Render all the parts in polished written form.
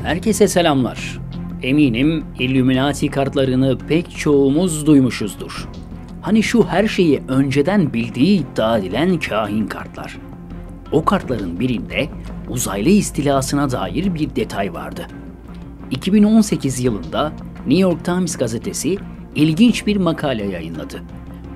Herkese selamlar. Eminim Illuminati kartlarını pek çoğumuz duymuşuzdur. Hani şu her şeyi önceden bildiği iddia edilen kahin kartlar. O kartların birinde uzaylı istilasına dair bir detay vardı. 2018 yılında New York Times gazetesi ilginç bir makale yayınladı.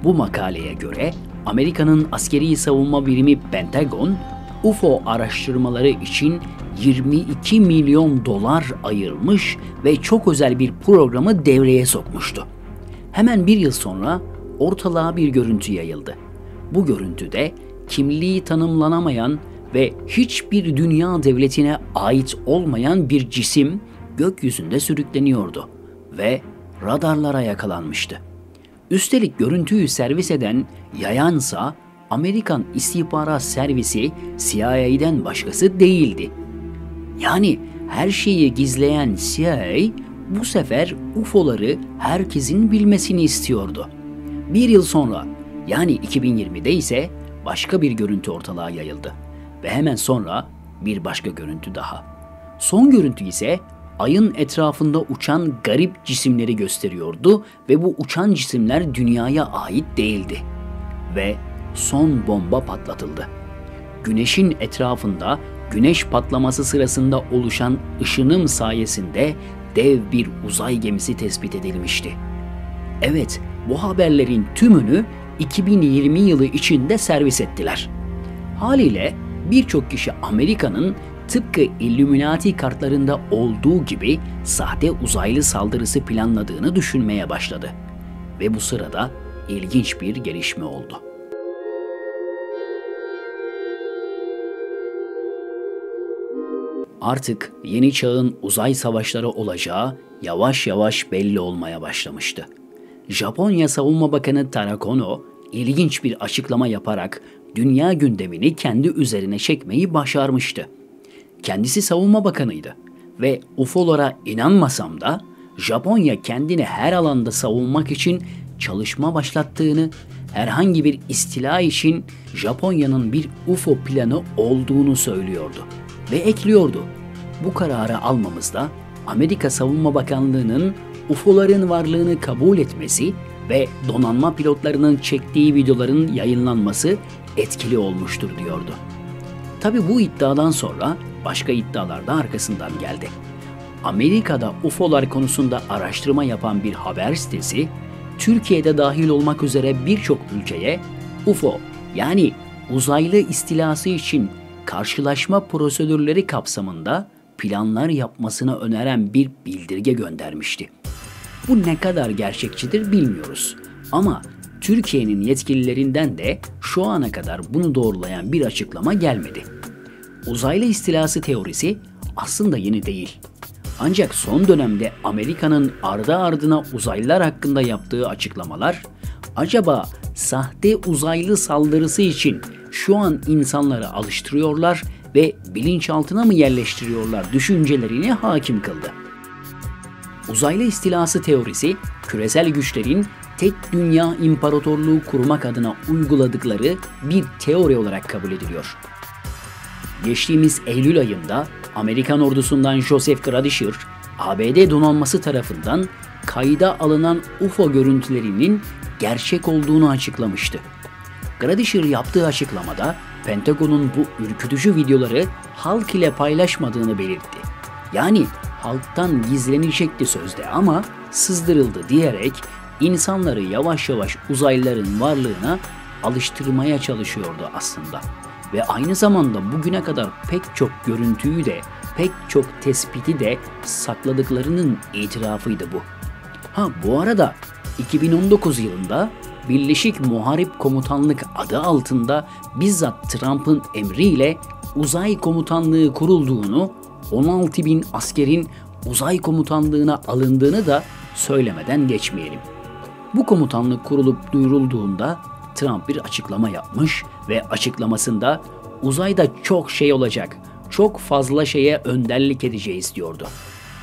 Bu makaleye göre Amerika'nın askeri savunma birimi Pentagon, UFO araştırmaları için 22 milyon dolar ayırmış ve çok özel bir programı devreye sokmuştu. Hemen bir yıl sonra ortalığa bir görüntü yayıldı. Bu görüntüde kimliği tanımlanamayan ve hiçbir dünya devletine ait olmayan bir cisim gökyüzünde sürükleniyordu ve radarlara yakalanmıştı. Üstelik görüntüyü servis eden yayansa Amerikan İstihbarat Servisi CIA'den başkası değildi. Yani her şeyi gizleyen CIA bu sefer UFO'ları herkesin bilmesini istiyordu. Bir yıl sonra yani 2020'de ise başka bir görüntü ortalığa yayıldı. Ve hemen sonra bir başka görüntü daha. Son görüntü ise Ay'ın etrafında uçan garip cisimleri gösteriyordu ve bu uçan cisimler dünyaya ait değildi. Ve son bomba patlatıldı. Güneşin etrafında güneş patlaması sırasında oluşan ışınım sayesinde dev bir uzay gemisi tespit edilmişti. Evet, bu haberlerin tümünü 2020 yılı içinde servis ettiler. Haliyle birçok kişi Amerika'nın tıpkı Illuminati kartlarında olduğu gibi sahte uzaylı saldırısı planladığını düşünmeye başladı. Ve bu sırada ilginç bir gelişme oldu. Artık yeni çağın uzay savaşları olacağı yavaş yavaş belli olmaya başlamıştı. Japonya Savunma Bakanı Taro Kono ilginç bir açıklama yaparak dünya gündemini kendi üzerine çekmeyi başarmıştı. Kendisi savunma bakanıydı ve UFO'lara inanmasam da Japonya kendini her alanda savunmak için çalışma başlattığını, herhangi bir istila için Japonya'nın bir UFO planı olduğunu söylüyordu. Ve ekliyordu, bu kararı almamızda Amerika Savunma Bakanlığı'nın UFO'ların varlığını kabul etmesi ve donanma pilotlarının çektiği videoların yayınlanması etkili olmuştur diyordu. Tabi bu iddiadan sonra başka iddialar da arkasından geldi. Amerika'da UFO'lar konusunda araştırma yapan bir haber sitesi, Türkiye'de dahil olmak üzere birçok ülkeye UFO yani uzaylı istilası için karşılaşma prosedürleri kapsamında planlar yapmasını öneren bir bildirge göndermişti. Bu ne kadar gerçekçidir bilmiyoruz ama Türkiye'nin yetkililerinden de şu ana kadar bunu doğrulayan bir açıklama gelmedi. Uzaylı istilası teorisi aslında yeni değil. Ancak son dönemde Amerika'nın ardı ardına uzaylılar hakkında yaptığı açıklamalar, acaba sahte uzaylı saldırısı için şu an insanları alıştırıyorlar ve bilinçaltına mı yerleştiriyorlar düşüncelerini hakim kıldı. Uzaylı istilası teorisi, küresel güçlerin tek dünya imparatorluğu kurmak adına uyguladıkları bir teori olarak kabul ediliyor. Geçtiğimiz Eylül ayında Amerikan ordusundan Joseph Gradisher, ABD donanması tarafından kayda alınan UFO görüntülerinin gerçek olduğunu açıklamıştı. Gradisher yaptığı açıklamada Pentagon'un bu ürkütücü videoları halk ile paylaşmadığını belirtti. Yani halktan gizlenecekti sözde ama sızdırıldı diyerek insanları yavaş yavaş uzaylıların varlığına alıştırmaya çalışıyordu aslında. Ve aynı zamanda bugüne kadar pek çok görüntüyü de, pek çok tespiti de sakladıklarının itirafıydı bu. Bu arada 2019 yılında Birleşik Muharip Komutanlık adı altında bizzat Trump'ın emriyle uzay komutanlığı kurulduğunu, 16.000 askerin uzay komutanlığına alındığını da söylemeden geçmeyelim. Bu komutanlık kurulup duyurulduğunda Trump bir açıklama yapmış ve açıklamasında uzayda çok şey olacak, çok fazla şeye önderlik edeceğiz diyordu.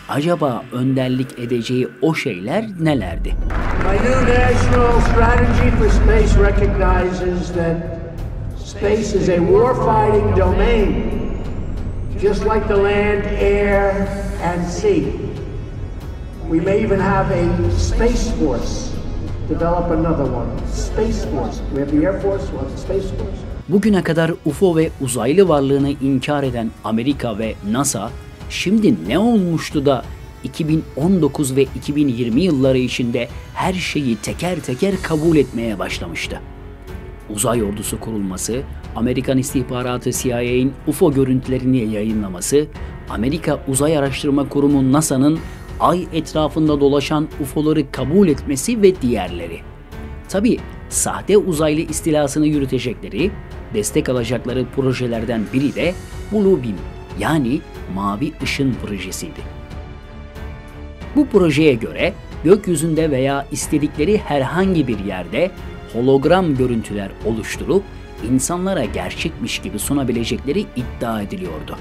Acaba önderlik edeceği o şeyler nelerdi? My new national strategy for space recognizes that space is a warfighting domain, just like the land, air, and sea. We may even have a space force. Develop another one. Space force. We have the Air Force, we have the Space Force. Bugüne kadar UFO ve uzaylı varlığını inkar eden Amerika ve NASA, şimdi ne olmuştu da 2019 ve 2020 yılları içinde her şeyi teker teker kabul etmeye başlamıştı. Uzay ordusu kurulması, Amerikan istihbaratı CIA'nin UFO görüntülerini yayınlaması, Amerika Uzay Araştırma Kurumu NASA'nın Ay etrafında dolaşan UFO'ları kabul etmesi ve diğerleri. Tabii sahte uzaylı istilasını yürütecekleri, destek alacakları projelerden biri de Blue Beam yani Mavi Işın projesiydi. Bu projeye göre gökyüzünde veya istedikleri herhangi bir yerde hologram görüntüler oluşturup insanlara gerçekmiş gibi sunabilecekleri iddia ediliyordu.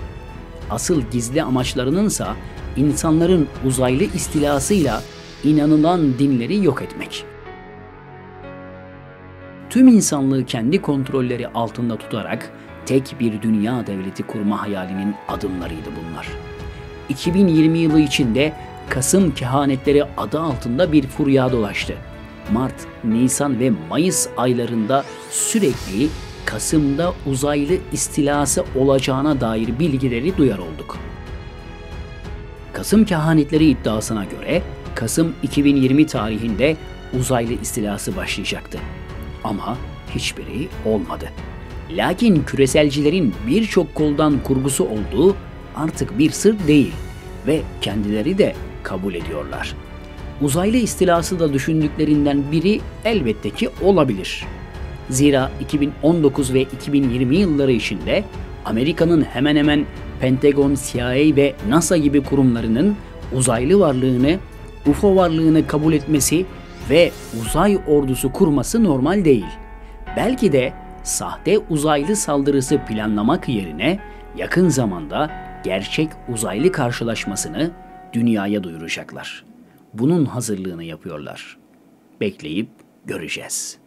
Asıl gizli amaçlarınınsa insanların uzaylı istilasıyla inanılan dinleri yok etmek. Tüm insanlığı kendi kontrolleri altında tutarak tek bir dünya devleti kurma hayalinin adımlarıydı bunlar. 2020 yılı içinde Kasım kehanetleri adı altında bir furya dolaştı. Mart, Nisan ve Mayıs aylarında sürekli Kasım'da uzaylı istilası olacağına dair bilgileri duyar olduk. Kasım kehanetleri iddiasına göre Kasım 2020 tarihinde uzaylı istilası başlayacaktı. Ama hiçbiri olmadı. Lakin küreselcilerin birçok koldan kurgusu olduğu artık bir sır değil ve kendileri de kabul ediyorlar. Uzaylı istilası da düşündüklerinden biri elbette ki olabilir. Zira 2019 ve 2020 yılları içinde Amerika'nın hemen hemen Pentagon, CIA ve NASA gibi kurumlarının uzaylı varlığını, UFO varlığını kabul etmesi ve uzay ordusu kurması normal değil. Belki de sahte uzaylı saldırısı planlamak yerine yakın zamanda gerçek uzaylı karşılaşmasını dünyaya duyuracaklar. Bunun hazırlığını yapıyorlar. Bekleyip göreceğiz.